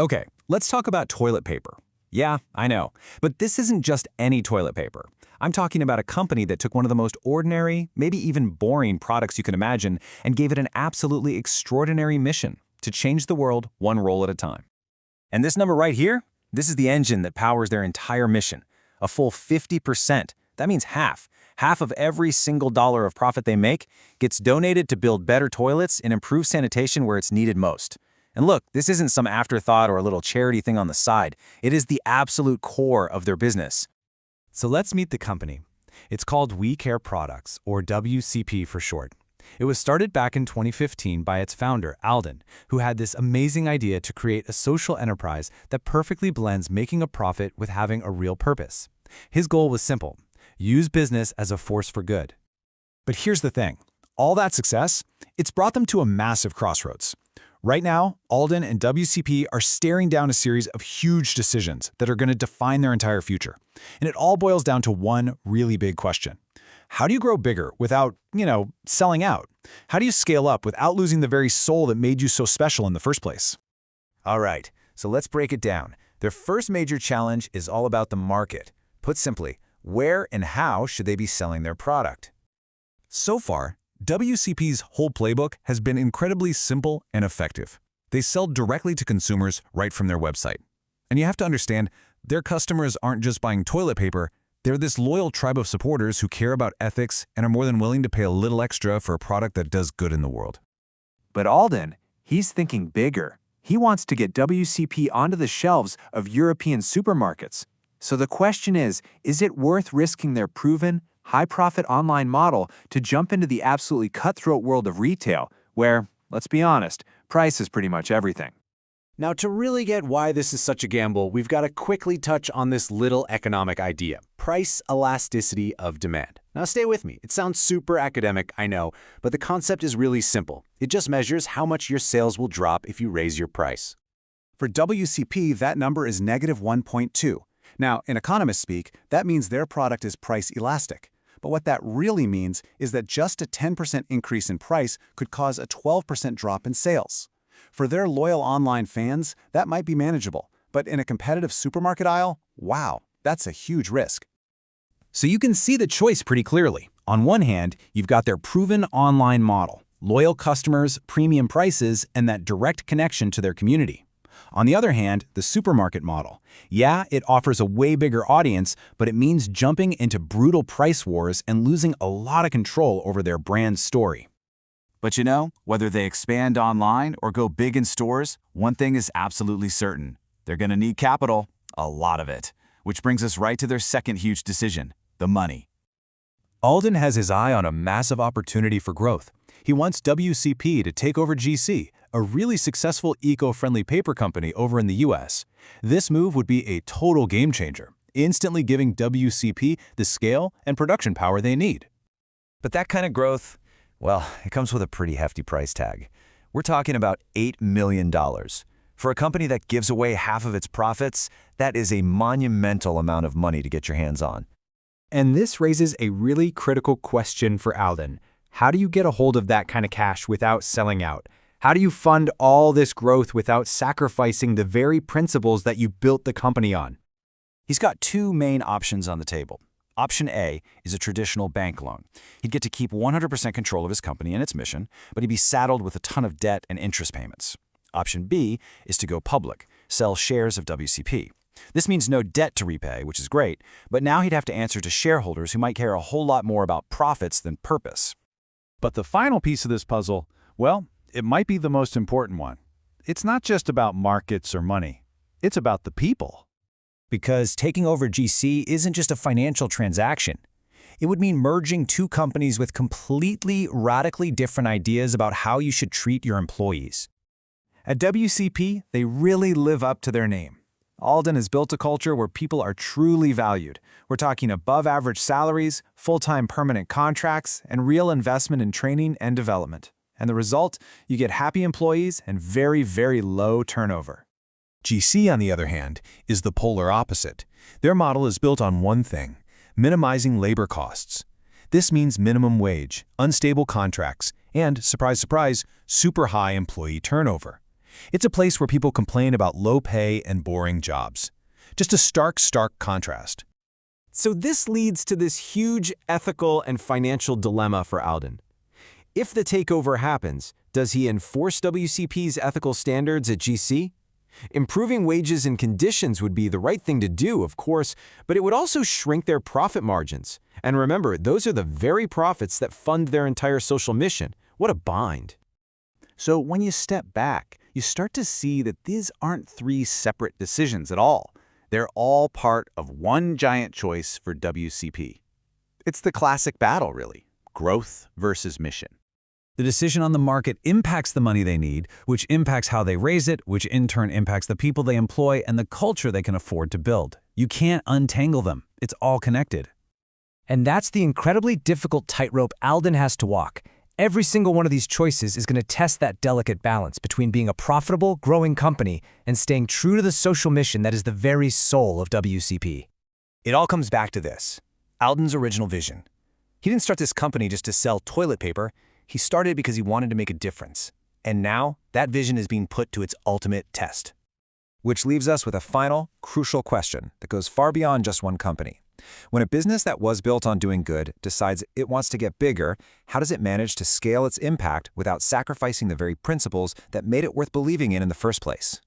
Okay, let's talk about toilet paper. Yeah, I know. But this isn't just any toilet paper. I'm talking about a company that took one of the most ordinary, maybe even boring products you can imagine and gave it an absolutely extraordinary mission to change the world one roll at a time. And this number right here, this is the engine that powers their entire mission. A full 50%. That means half. Half of every single dollar of profit they make gets donated to build better toilets and improve sanitation where it's needed most. And look, this isn't some afterthought or a little charity thing on the side. It is the absolute core of their business. So let's meet the company. It's called We Care Products, or WCP for short. It was started back in 2015 by its founder, Alden, who had this amazing idea to create a social enterprise that perfectly blends making a profit with having a real purpose. His goal was simple: use business as a force for good. But here's the thing. All that success, it's brought them to a massive crossroads. Right now, Alden and WCP are staring down a series of huge decisions that are going to define their entire future. And it all boils down to one really big question. How do you grow bigger without, selling out? How do you scale up without losing the very soul that made you so special in the first place? All right, so let's break it down. Their first major challenge is all about the market. Put simply, where and how should they be selling their product? So far, WCP's whole playbook has been incredibly simple and effective. They sell directly to consumers right from their website. And you have to understand, their customers aren't just buying toilet paper, they're this loyal tribe of supporters who care about ethics and are more than willing to pay a little extra for a product that does good in the world. But Alden, he's thinking bigger. He wants to get WCP onto the shelves of European supermarkets. So the question is it worth risking their proven, high-profit online model to jump into the absolutely cutthroat world of retail, where, let's be honest, price is pretty much everything? Now, to really get why this is such a gamble, we've got to quickly touch on this little economic idea: price elasticity of demand. Now, stay with me. It sounds super academic, I know, but the concept is really simple. It just measures how much your sales will drop if you raise your price. For WCP, that number is negative 1.2. Now, in economist speak, that means their product is price elastic. But what that really means is that just a 10% increase in price could cause a 12% drop in sales. For their loyal online fans, that might be manageable. But in a competitive supermarket aisle, wow, that's a huge risk. So you can see the choice pretty clearly. On one hand, you've got their proven online model, loyal customers, premium prices, and that direct connection to their community. On the other hand, the supermarket model. Yeah, it offers a way bigger audience, but it means jumping into brutal price wars and losing a lot of control over their brand story. But whether they expand online or go big in stores, one thing is absolutely certain. They're going to need capital, a lot of it. Which brings us right to their second huge decision: the money. Alden has his eye on a massive opportunity for growth. He wants WCP to take over GC, a really successful eco-friendly paper company over in the US. This move would be a total game changer, instantly giving WCP the scale and production power they need. But that kind of growth, well, it comes with a pretty hefty price tag. We're talking about $8 million. For a company that gives away half of its profits, that is a monumental amount of money to get your hands on. And this raises a really critical question for Alden. How do you get a hold of that kind of cash without selling out? How do you fund all this growth without sacrificing the very principles that you built the company on? He's got two main options on the table. Option A is a traditional bank loan. He'd get to keep 100% control of his company and its mission, but he'd be saddled with a ton of debt and interest payments. Option B is to go public, sell shares of WCP. This means no debt to repay, which is great, but now he'd have to answer to shareholders who might care a whole lot more about profits than purpose. But the final piece of this puzzle, well, it might be the most important one. It's not just about markets or money. It's about the people. Because taking over GC isn't just a financial transaction. It would mean merging two companies with completely, radically different ideas about how you should treat your employees. At WCP, they really live up to their name. Alden has built a culture where people are truly valued. We're talking above-average salaries, full-time permanent contracts, and real investment in training and development. And the result? You get happy employees and very, very low turnover. GC, on the other hand, is the polar opposite. Their model is built on one thing: minimizing labor costs. This means minimum wage, unstable contracts, and, surprise, surprise, super high employee turnover. It's a place where people complain about low pay and boring jobs. Just a stark contrast. So this leads to this huge ethical and financial dilemma for Alden. If the takeover happens, does he enforce WCP's ethical standards at GC? Improving wages and conditions would be the right thing to do, of course, but it would also shrink their profit margins. And remember, those are the very profits that fund their entire social mission. What a bind. So when you step back, you start to see that these aren't three separate decisions at all. They're all part of one giant choice for WCP. It's the classic battle, really. Growth versus mission. The decision on the market impacts the money they need, which impacts how they raise it, which in turn impacts the people they employ and the culture they can afford to build. You can't untangle them. It's all connected. And that's the incredibly difficult tightrope Alden has to walk. Every single one of these choices is going to test that delicate balance between being a profitable, growing company and staying true to the social mission that is the very soul of WCP. It all comes back to this, Alden's original vision. He didn't start this company just to sell toilet paper. He started because he wanted to make a difference. And now, that vision is being put to its ultimate test. Which leaves us with a final, crucial question that goes far beyond just one company. When a business that was built on doing good decides it wants to get bigger, how does it manage to scale its impact without sacrificing the very principles that made it worth believing in the first place?